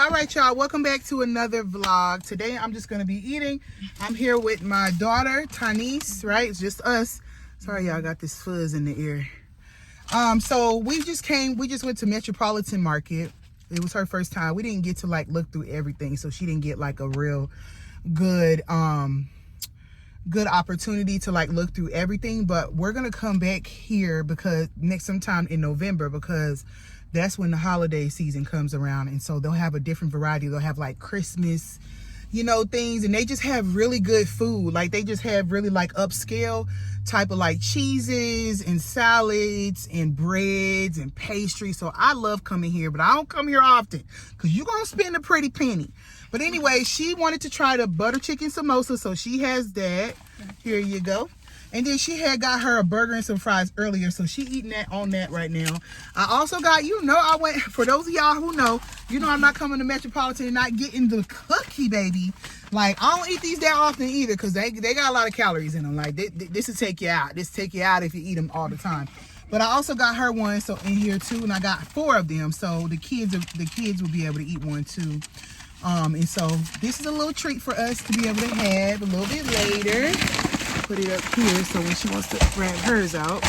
All right, y'all, welcome back to another vlog. Today I'm just gonna be eating. I'm here with my daughter Tanice, right? It's just us. Sorry, y'all, got this fuzz in the ear. So we just went to Metropolitan Market. It was her first time. We didn't get to like look through everything, so she didn't get like a real good good opportunity to like look through everything. But we're gonna come back here because sometime in November, because that's when the holiday season comes around, and so they'll have a different variety. They'll have like Christmas, you know, things, and they just have really good food. Like they just have really like upscale type of like cheeses and salads and breads and pastries. So I love coming here, but I don't come here often because you're gonna spend a pretty penny. But anyway, she wanted to try the butter chicken samosa, so she has that. Here you go. And then she had got her a burger and some fries earlier, so she eating that on that right now. I also got, I went, for those of y'all who know, I'm not coming to Metropolitan and not getting the cookie, baby. Like, I don't eat these that often either, because they got a lot of calories in them. Like, this will take you out. This take you out if you eat them all the time. But I also got her one, so in here too, and I got 4 of them, so the kids will be able to eat one too. And so this is a little treat for us to be able to have a little bit later. Put it up here so when she wants to grab hers out.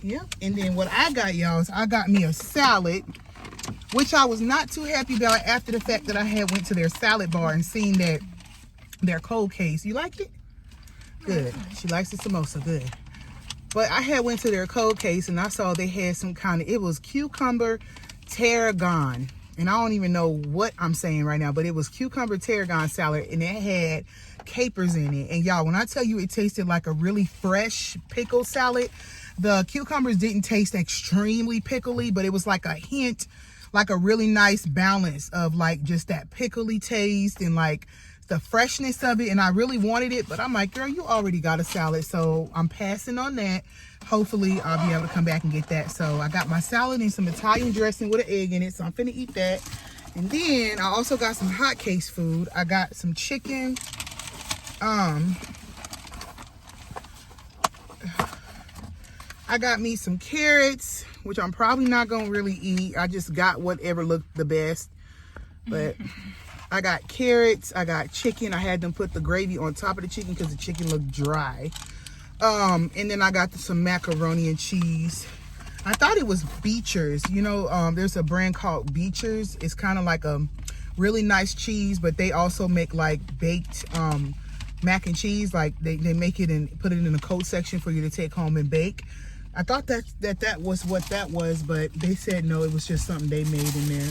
Yep. And then what I got, y'all, is I got me a salad, which I was not too happy about after the fact that I had went to their salad bar and seen that their cold case. You like it? Good. She likes the samosa. Good. But I had went to their cold case and I saw they had some kind of, it was cucumber tarragon. And I don't even know what I'm saying right now, but it was cucumber tarragon salad, and it had capers in it. And y'all, when I tell you it tasted like a really fresh pickle salad, the cucumbers didn't taste extremely pickly, but it was like a hint, like a really nice balance of like just that pickly taste and like the freshness of it. And I really wanted it, but I'm like, girl, you already got a salad, so I'm passing on that. Hopefully I'll be able to come back and get that. So I got my salad and some Italian dressing with an egg in it, so I'm finna eat that. And then I also got some hot case food. I got some chicken. I got me some carrots, which I'm probably not gonna really eat. I just got whatever looked the best. But I got carrots, I got chicken. I had them put the gravy on top of the chicken because the chicken looked dry. And then I got some macaroni and cheese. I thought it was Beecher's. There's a brand called Beecher's. It's kind of like a really nice cheese, but they also make like baked mac and cheese. Like they make it and put it in the cold section for you to take home and bake. I thought that was what that was, but they said no, it was just something they made in there.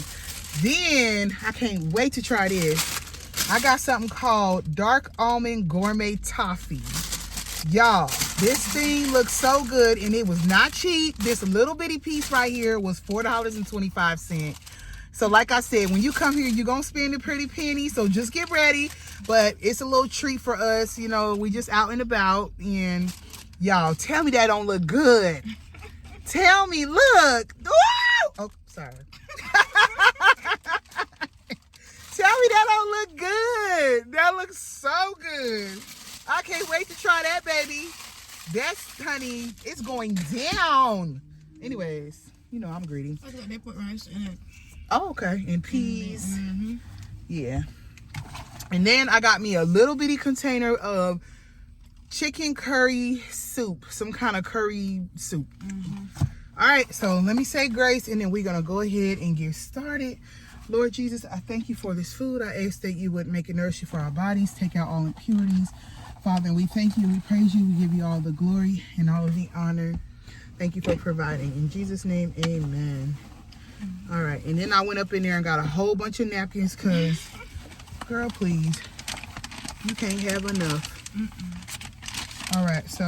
Then I can't wait to try this. I got something called Dark Almond Gourmet Toffee. Y'all, this thing looks so good, and it was not cheap. This little bitty piece right here was $4.25. So like I said, when you come here, you're gonna spend a pretty penny, so just get ready. But it's a little treat for us. We just out and about, and y'all, tell me that don't look good. Tell me, look. Woo! Oh, sorry. Tell me that don't look good. That looks so good. I can't wait to try that, baby. That's, honey, it's going down. Anyways, I'm greedy. I thought they put rice in it. Oh, okay. And peas. Mm-hmm. Yeah. And then I got me a little bitty container of chicken curry soup. Some kind of curry soup. Mm-hmm. All right, so let me say grace, and then we're going to go ahead and get started. Lord Jesus, I thank you for this food. I ask that you would make it nourishing for our bodies, take out all impurities. Father, we thank you, we praise you, we give you all the glory and all of the honor. Thank you for providing. In Jesus' name, amen. All right, and then I went up in there and got a whole bunch of napkins because, girl, please, you can't have enough. All right, so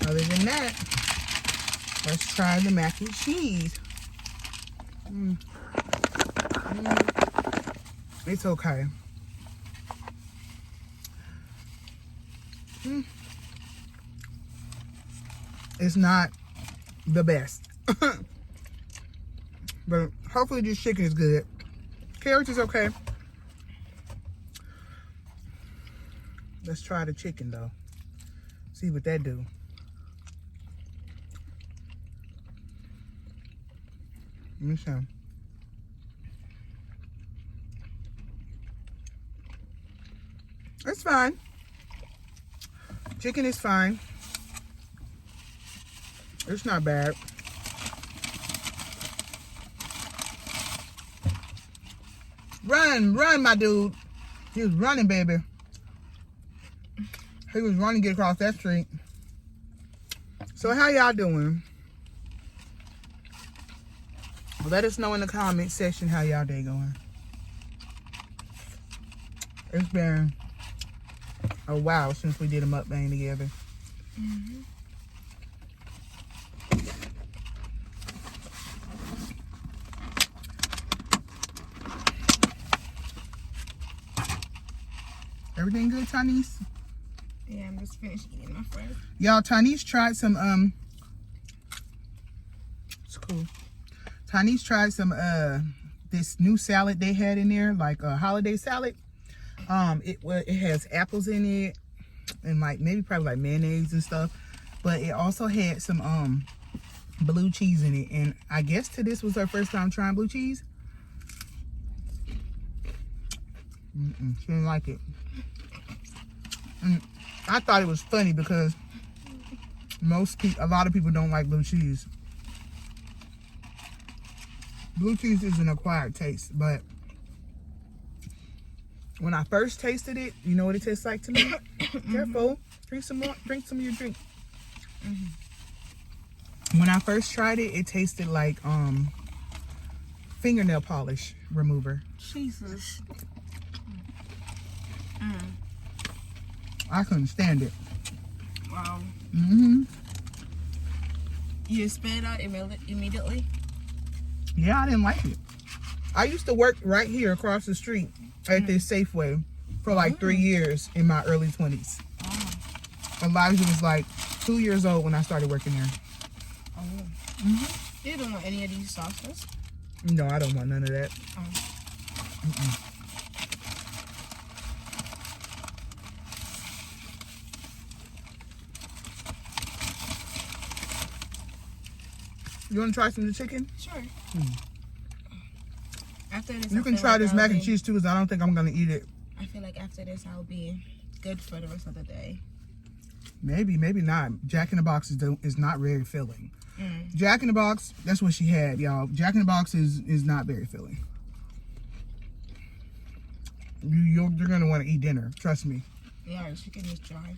other than that, let's try the mac and cheese. It's okay. It's not the best. But hopefully this chicken is good. Carrots is okay. Let's try the chicken though. See what that do. Let me show. It's fine. Chicken is fine. It's not bad. Run, run, my dude. He was running, baby. He was running to get across that street. So how y'all doing? Let us know in the comment section how y'all day going. It's been a while since we did a mukbang together. Mm-hmm. Everything good, Tanise? Yeah, I'm just finished eating my friend. Y'all, Tanise tried some it's cool. Tanise tried some this new salad they had in there, like a holiday salad. It has apples in it and like maybe probably like mayonnaise and stuff, but it also had some blue cheese in it. And I guess this was her first time trying blue cheese. She didn't like it. I thought it was funny because a lot of people don't like blue cheese. Blue cheese is an acquired taste, but when I first tasted it, you know what it tastes like to me? Careful. Drink some more. Drink some of your drink. When I first tried it, it tasted like fingernail polish remover. Jesus. I couldn't stand it. Wow. Mm-hmm. You spit it out immediately? Yeah, I didn't like it. I used to work right here across the street at this Safeway for like 3 years in my early 20s. Elijah was like 2 years old when I started working there. You don't want any of these sauces? No, I don't want none of that. You want to try some of the chicken? Sure. After this, You can try this mac and cheese too, because I don't think I'm going to eat it. I feel like after this, I'll be good for the rest of the day. Maybe, maybe not. Jack in the Box is not very filling. Jack in the Box, that's what she had, y'all. Jack in the Box is not very filling. You're going to want to eat dinner. Trust me. Yeah, the chicken is dry.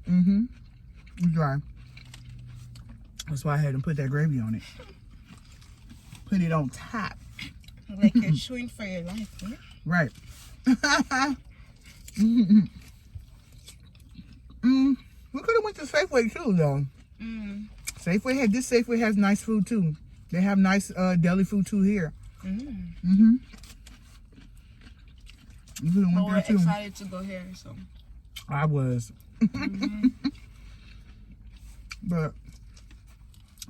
It's dry. That's why I had to put that gravy on it. Put it on top. Like you're chewing for your life, huh? Right. We could have went to Safeway too, though. Safeway has nice food too. They have nice deli food too here. We could have went there too. We're excited to go here, so. I was. But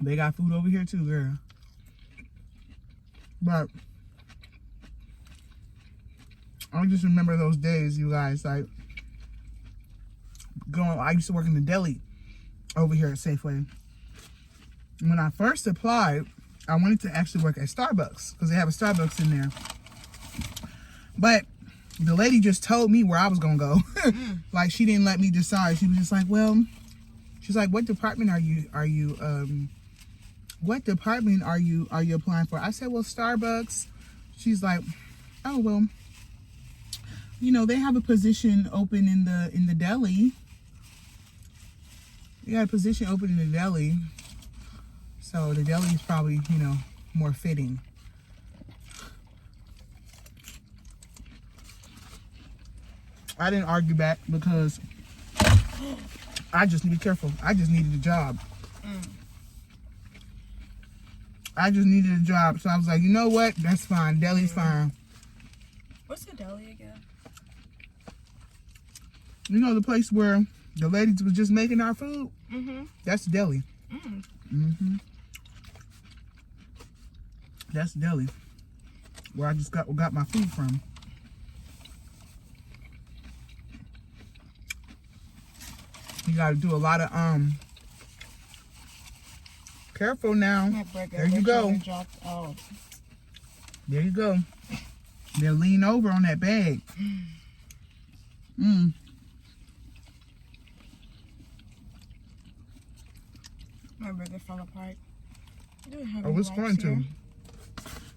they got food over here too, girl. But I just remember those days, you guys, like I used to work in the deli over here at Safeway. When I first applied, I wanted to actually work at Starbucks because they have a Starbucks in there. But the lady just told me where I was gonna go. Like she didn't let me decide. She was just like, well, she's like, what department are you applying for? I said, well, Starbucks. She's like, oh, well, you know, they have a position open in the deli. They got a position open in the deli. So the deli is probably, you know, more fitting. I didn't argue back because I just needed careful. I just needed a job. I just needed a job. So I was like, you know what? That's fine. Deli's fine. What's the deli again? You know the place where the ladies was just making our food? That's the deli. That's the deli. Where I just got my food from. You gotta do a lot of careful now. My burger there you go. Dropped out. There you go. They'll lean over on that bag. Mm. My burger fell apart. Oh, it's going to.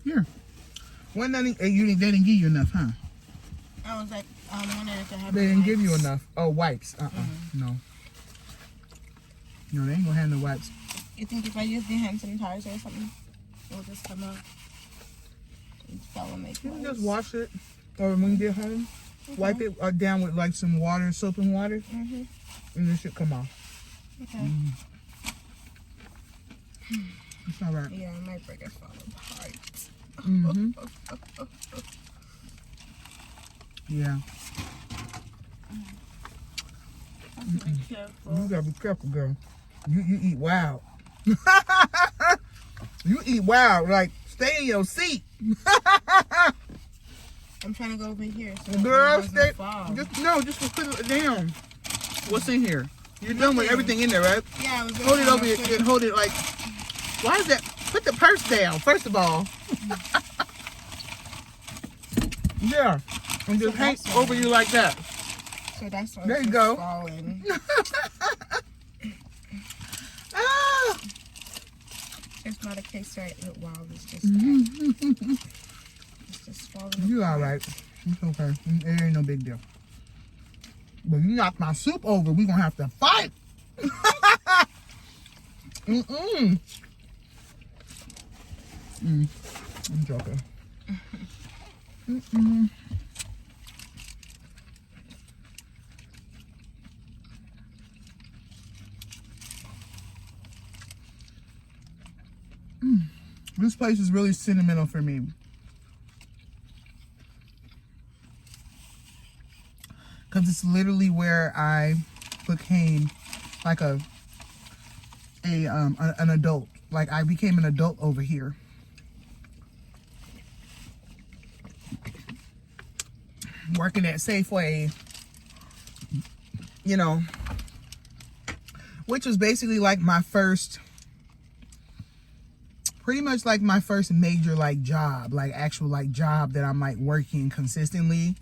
Here. When they didn't give you enough, huh? I was like, wondering if they had They didn't give you wipes. enough. Oh, wipes. No. No, they ain't gonna have no wipes. You think if I use the hand sanitizer or something, it'll just come out? It fell and make You can noise. just wash it. Or when you get home, wipe it down with like some water, soap and water, and it should come off. Okay. It's all right. Yeah, my burger fell apart. Yeah. Be careful. You gotta be careful, girl. You eat wild. You eat wild. Like, stay in your seat. I'm trying to go over here. So Girl, it doesn't stay. fall. Just put it down. What's in here? You're done with everything in there, right? Yeah, I was Hold it over here and hold it like. Why is that? Put the purse down, first of all. Yeah. And just hang that's over you like that. So that's why There it's you just go. falling. Ah! It's not a case right with wild. It's just it's just falling. You all right. It's okay. It ain't no big deal. But you knock my soup over, we gonna have to fight. I'm joking. This place is really sentimental for me. Because it's literally where I became like an adult. Like, I became an adult over here. Working at Safeway, you know, which was basically like my first, pretty much like my first major like job, like actual like job that I'm like working consistently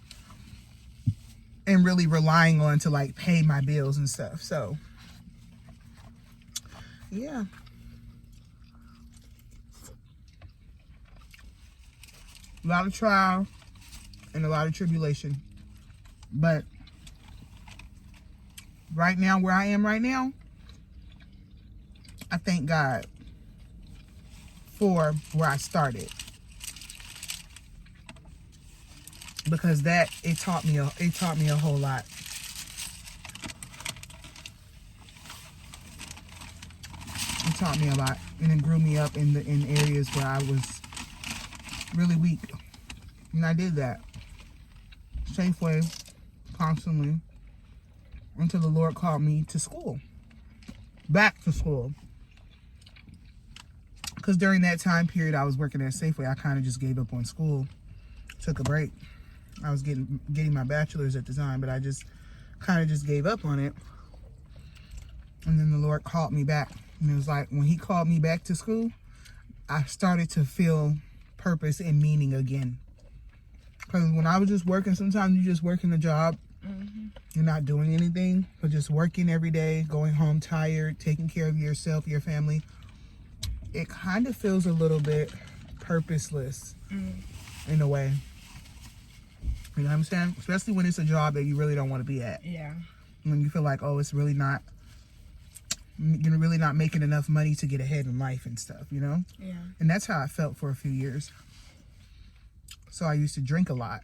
and really relying on to like pay my bills and stuff. So yeah. A lot of trial and a lot of tribulation. But right now, where I am right now, I thank God for where I started. Because that it taught me a whole lot. It taught me a lot, and it grew me up in areas where I was really weak. And I did that. Safeway, constantly, until the Lord called me to school. Back to school. Because during that time period I was working at Safeway, I kind of just gave up on school. Took a break. I was getting my bachelor's at the time, but I just kind of just gave up on it. And then the Lord called me back. And it was like, when he called me back to school, I started to feel purpose and meaning again. Because when I was just working, sometimes you just working a job, you're not doing anything, but just working every day, going home tired, taking care of yourself, your family. It kind of feels a little bit purposeless in a way. You know what I'm saying? Especially when it's a job that you really don't want to be at. Yeah. When you feel like, oh, you're really not making enough money to get ahead in life and stuff, you know? Yeah. And that's how I felt for a few years. So I used to drink a lot.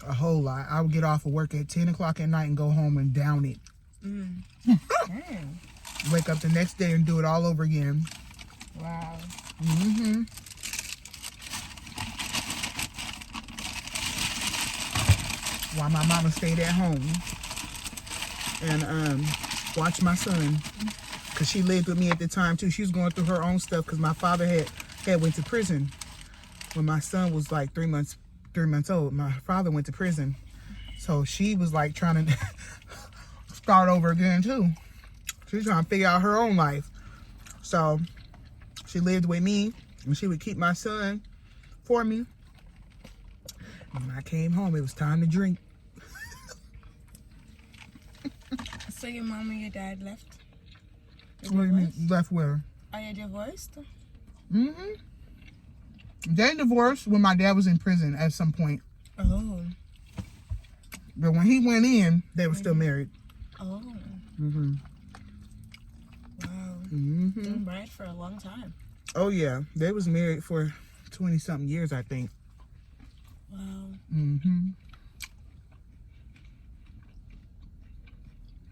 A whole lot. I would get off of work at 10 o'clock at night and go home and down it. Damn. Wake up the next day and do it all over again. Wow. While my mama stayed at home and watched my son, because she lived with me at the time too. She was going through her own stuff because my father had went to prison when my son was like 3 months old. My father went to prison, so she was like trying to start over again too. She's trying to figure out her own life. So She lived with me, and she would keep my son for me. When I came home, it was time to drink. So your mom and your dad left? What do you mean, left where? Are you divorced? Mm-hmm. They divorced when my dad was in prison at some point. Oh. But when he went in, they were still married. Oh. Mm-hmm. Wow. Mm-hmm. Been married for a long time. Oh, yeah. They was married for 20-something years, I think. Wow. Mm-hmm.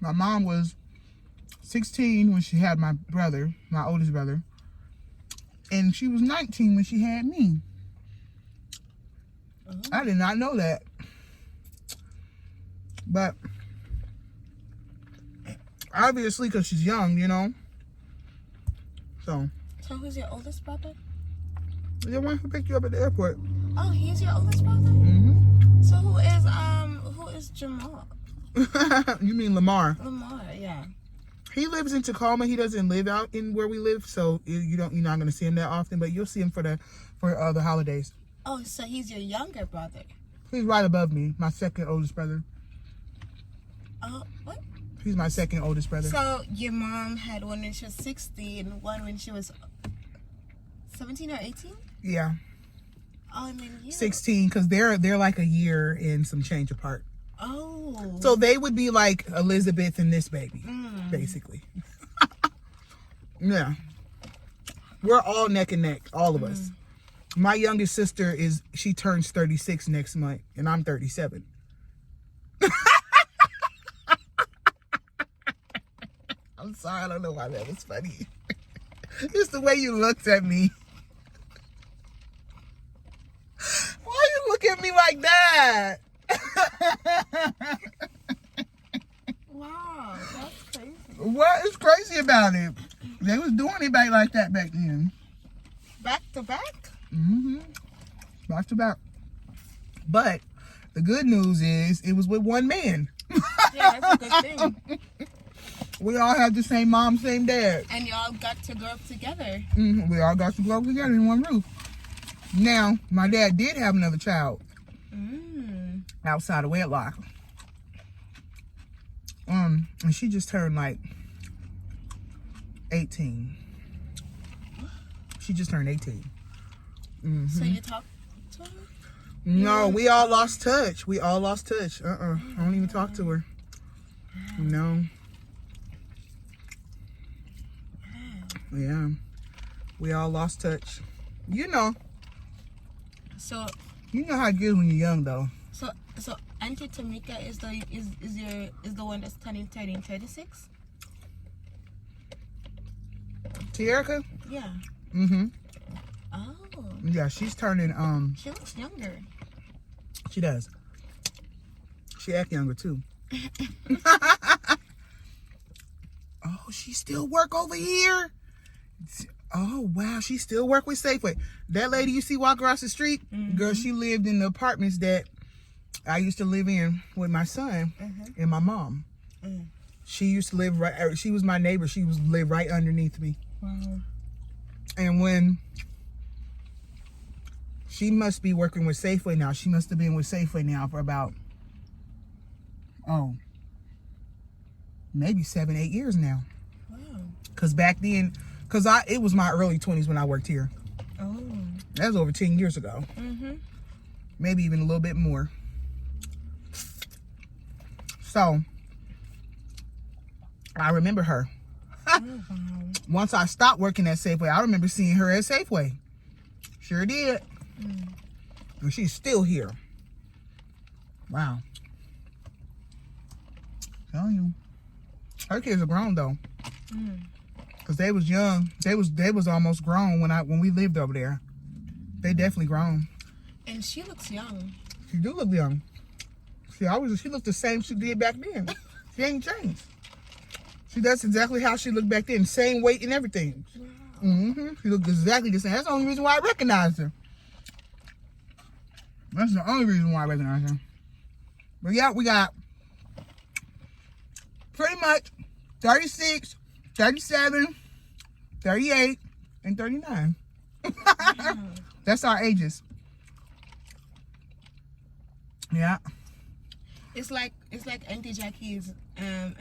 My mom was 16 when she had my brother, my oldest brother. And she was 19 when she had me. Oh. I did not know that. But obviously, because she's young, you know. So who's your oldest brother? the one who picked you up at the airport. Oh, he's your oldest brother? Mm-hmm. So who is Jamal? You mean Lamar? Lamar, yeah. He lives in Tacoma. He doesn't live out in where we live, so you're not going to see him that often. But you'll see him for the holidays. Oh, so he's your younger brother. He's right above me, my second oldest brother. Oh, what? He's my second oldest brother. So your mom had one when she was 16 and one when she was 17 or 18? Yeah. Oh, and then you. 16, because they're like a year and some change apart. Oh. So they would be like Elizabeth and this baby, basically. Yeah. We're all neck and neck, all of us. My youngest sister she turns 36 next month, and I'm 37. I'm sorry, I don't know why that was funny. Just the way you looked at me. Why you look at me like that? Wow, that's crazy. What is crazy about it? They was doing it back like that back then. Back to back? Mm-hmm. Back to back. But the good news is it was with one man. Yeah, that's a good thing. We all had the same mom, same dad. And y'all got to grow up together. Mm-hmm. We all got to grow up together in one roof. Now, my dad did have another child outside of wedlock. And she just turned like 18. She just turned 18. Mm-hmm. So you talk to her? No, we all lost touch. I don't even talk to her. No. Yeah. We all lost touch. You know So how it gets when you're young, though. So Auntie Tamika is the one that's turning 36? Tierica? Yeah. Mm-hmm. Oh. Yeah, she's turning, She looks younger. she does. She act younger, too. Oh, she still work over here? Oh, wow, she still work with Safeway. That lady you see walk across the street, girl, she lived in the apartments that I used to live in with my son and my mom. She used to live she was my neighbor. She lived right underneath me. Wow. And when she must be working with Safeway now. She must have been with Safeway now for about, maybe 7-8 years now. Wow. Because back then, it was my early 20s when I worked here. Oh. That was over 10 years ago. Maybe even a little bit more. So, I remember her. Once I stopped working at Safeway, I remember seeing her at Safeway. Sure did. And she's still here. Wow. Telling you. Her kids are grown though. Cause they was young. They was almost grown when we lived over there. They definitely grown. And she looks young. She do look young. She looked the same she did back then. She ain't changed. That's exactly how she looked back then. Same weight and everything. Wow. She looked exactly the same. That's the only reason why I recognized her. That's the only reason why I recognized her. But yeah, we got pretty much 36, 37, 38, and 39. That's our ages. Yeah. It's like Auntie Jackie's.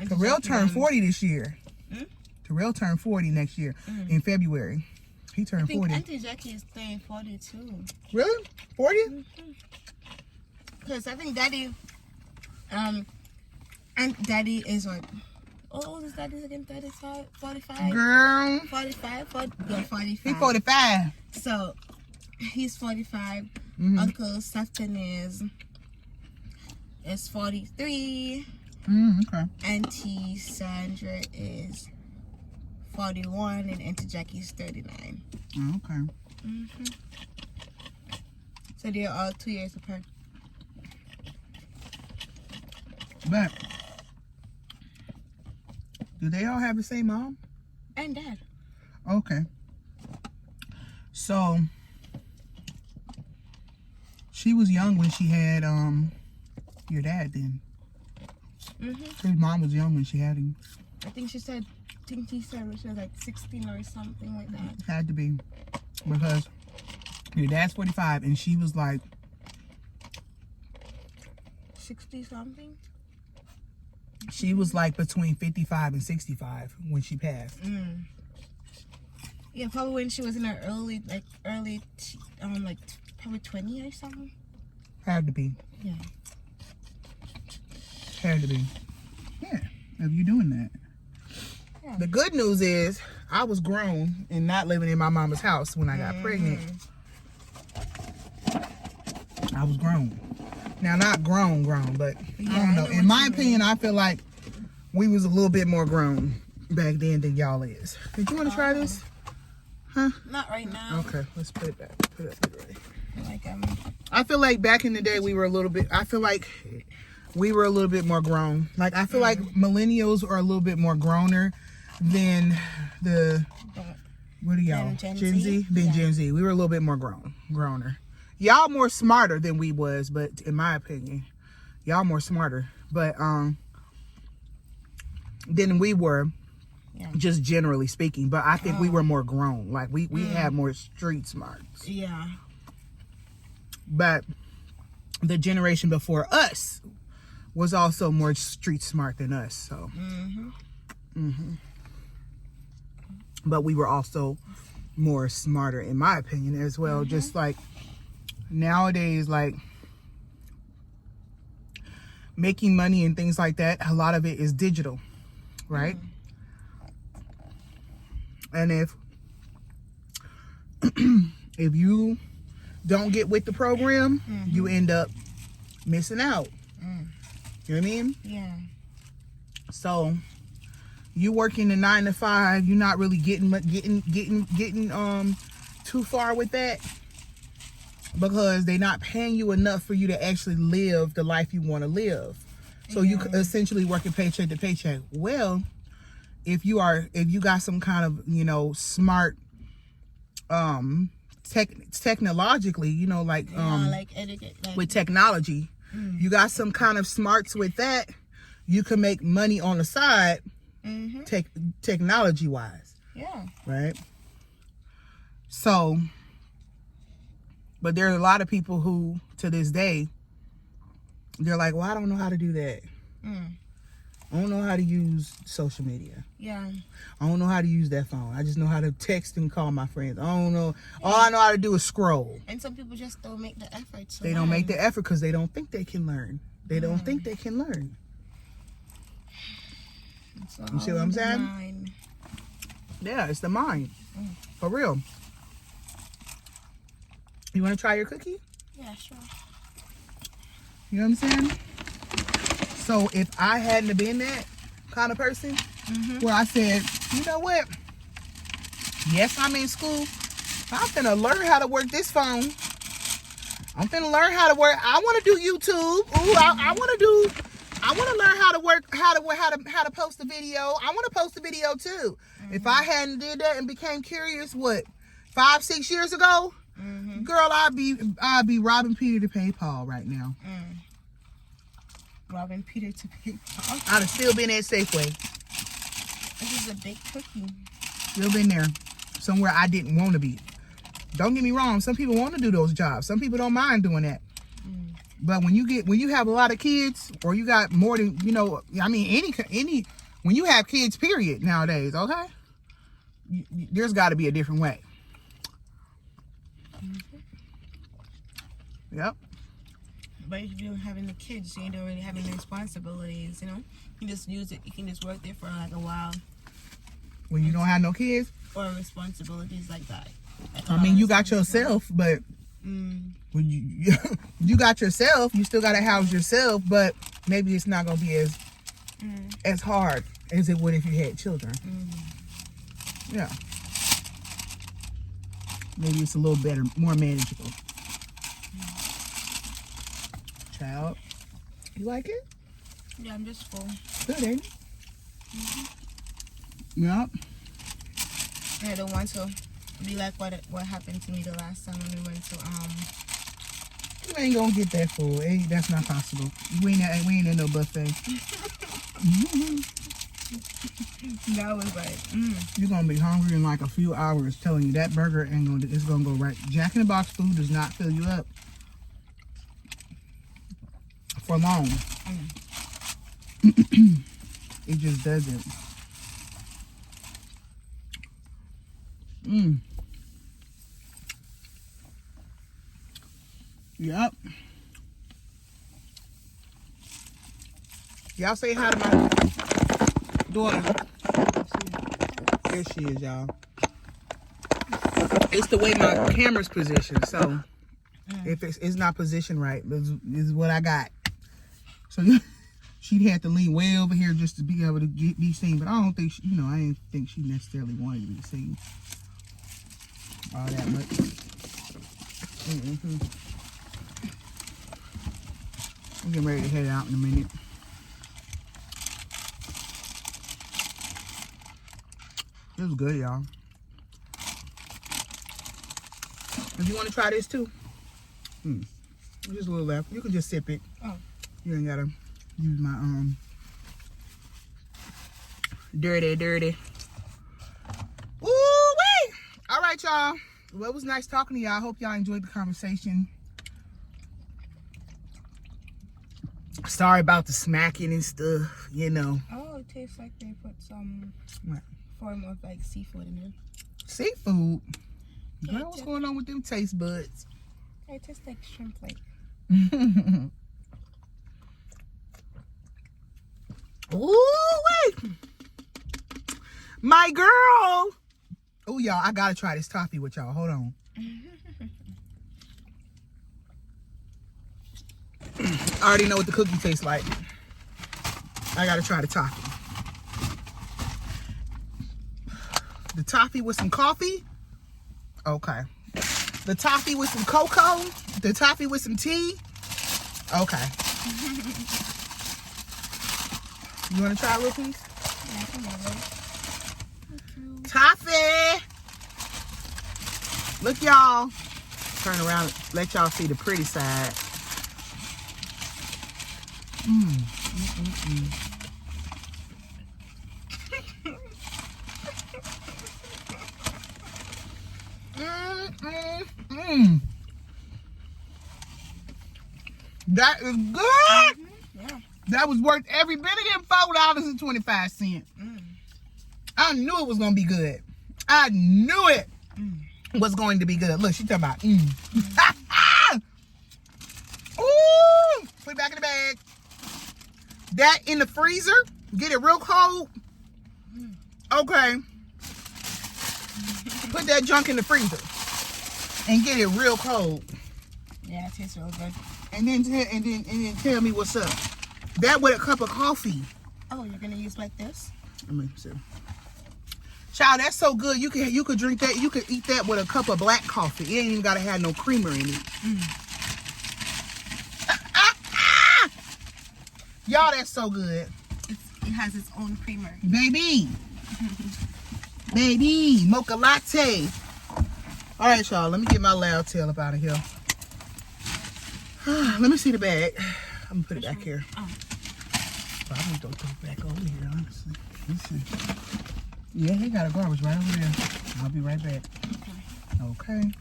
Terrell turned 40 this year. Hmm? Terrell turned 40 next year in February. He turned I think 40. Auntie Jackie is turning 42. Really? 40? Because I think Daddy, and Daddy is what? How old is Daddy again? 35, 45? Girl. 45? 45. He 45. So, he's 45. Uncle Sefton is 43. Okay. Auntie Sandra is 41. And Auntie Jackie's 39. Okay. So, they're all 2 years apart. But do they all have the same mom? And Dad. Okay. So she was young when she had your dad then. His mom was young when she had him. I think he said she was like 16 or something like that. Had to be. Because your dad's 45 and she was like 60 something? she was like between 55 and 65 when she passed. Yeah, probably when she was in her early, probably 20 or something. Had to be. Yeah. Had to be. Yeah. If you doing that. Yeah. The good news is I was grown and not living in my mama's house when I got pregnant. I was grown. Now, not grown, but Yeah, I don't know. I know In what my you opinion, I feel like we was a little bit more grown back then than y'all is. Did you want to try this? Huh? Not right now. Okay, let's put it back. Put it right. Like I feel like back in the day we were a little bit. I feel like we were a little bit more grown. Like I feel like millennials are a little bit more growner than the what are y'all? Gen Gen Z? Than Gen Z. We were a little bit more growner. Y'all more smarter than we was, but in my opinion, y'all more smarter. But than we were. Yeah. Just generally speaking, but I think we were more grown. Like we had more street smarts. Yeah. But the generation before us was also more street smart than us. So, but we were also more smarter, in my opinion, as well. Just like nowadays, like making money and things like that, a lot of it is digital, right? And if you don't get with the program, you end up missing out. You know what I mean? Yeah. So you working the 9 to 5, you're not really getting too far with that because they're not paying you enough for you to actually live the life you want to live. So you essentially working paycheck to paycheck. Well, if you got some kind of, smart, technologically, like with technology, you got some kind of smarts with that, you can make money on the side, technology wise. Yeah. Right. So, but there are a lot of people who, to this day, they're like, well, I don't know how to do that. I don't know how to use social media. Yeah. I don't know how to use that phone. I just know how to text and call my friends. I don't know. All I know how to do is scroll. And some people just don't make the effort to They don't make the effort because they don't think they can learn. They don't think they can learn. You see what I'm saying? Mind. Yeah, it's the mind. For real. You want to try your cookie? Yeah, sure. You know what I'm saying? So if I hadn't been that kind of person, where I said, you know what? Yes, I'm in school. I'm finna learn how to work this phone. I'm finna learn how to work. I want to do YouTube. Ooh, I want to learn how to work, how to post a video. I want to post a video too. If I hadn't did that and became curious, 5-6 years ago, girl, I'd be robbing Peter to pay Paul right now. Robbing Peter to pay Paul. I'd have still been at Safeway. This is a big cookie. Still been there. somewhere I didn't want to be. Don't get me wrong. Some people want to do those jobs. Some people don't mind doing that. But when you have a lot of kids, or you got more than, you know, I mean, any when you have kids, period, nowadays, okay, there's got to be a different way. Yep. But if you're having the kids, you don't really have any responsibilities, you know. You just use it. You can just work there for like a while. When you don't have no kids, or responsibilities like that. Like, I mean, you got yourself, but when you got yourself, you still got to house yourself. But maybe it's not gonna be as hard as it would if you had children. Yeah, maybe it's a little better, more manageable. Child, you like it? Yeah, I'm just full. Good, ain't it? Yep. I don't want to be like what happened to me the last time when we went to You ain't gonna get that full. Hey, that's not possible. We ain't in no buffet. That was like You're gonna be hungry in like a few hours. Telling you that burger it's gonna go right. Jack in the Box food does not fill you up for long. It just doesn't. Yep. Y'all say hi to my daughter. There she is, y'all. It's the way my camera's positioned, so if it's not positioned right, this is what I got. So she'd have to lean way over here just to be able to be seen, but I don't think I didn't think she necessarily wanted to be seen all that much. I'm getting ready to head out in a minute. It was good, y'all. If you want to try this too, just a little left. You can just sip it. Oh. You ain't gotta use my dirty. Woo-wee! All right, y'all. Well, it was nice talking to y'all. I hope y'all enjoyed the conversation. Sorry about the smacking and stuff, you know. Oh, it tastes like they put some What? form of like seafood in it. Seafood? Yeah, Girl, what's going on with them taste buds? It tastes like shrimp like. Ooh, wait. My girl. Oh, y'all, I gotta try this toffee with y'all. Hold on. I already know what the cookie tastes like. I gotta try the toffee. The toffee with some coffee? Okay. The toffee with some cocoa? The toffee with some tea? Okay. You wanna try a little piece? Yeah, I can have it. Toffee! Look, y'all. Turn around, let y'all see the pretty side. That is good. Yeah. That was worth every bit of them $4.25. I knew it was gonna be good. I knew it was going to be good. Look, she talking about Ooh, put it back in the bag. That in the freezer. Get it real cold. Okay. Put that junk in the freezer and get it real cold. Yeah, it tastes real good. And then tell me what's up. That with a cup of coffee. Oh, you're gonna use like this? Let me see. Child, that's so good. You could drink that. You could eat that with a cup of black coffee. It ain't even gotta have no creamer in it. Y'all, that's so good. It has its own creamer. Baby. Baby. Mocha latte. All right, y'all. Let me get my loud tail up out of here. Let me see the bag. I'm gonna put it back here. Oh. Well, I'm gonna throw it back over here, honestly. Let's see. Yeah, he got a garbage right over there. I'll be be right back. Okay.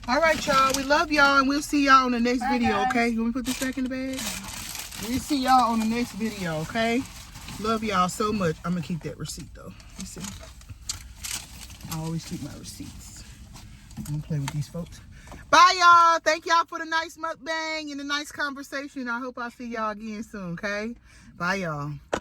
All right, y'all. We love y'all, and we'll see y'all on the next video, guys. okay? You want me to put this back in the bag? We'll see y'all on the next video, okay? Love y'all so much. I'm going to keep that receipt, though. You see? I always keep my receipts. I'm going to play with these folks. Bye, y'all. Thank y'all for the nice mukbang and the nice conversation. I hope I'll see y'all again soon, okay? Bye, y'all.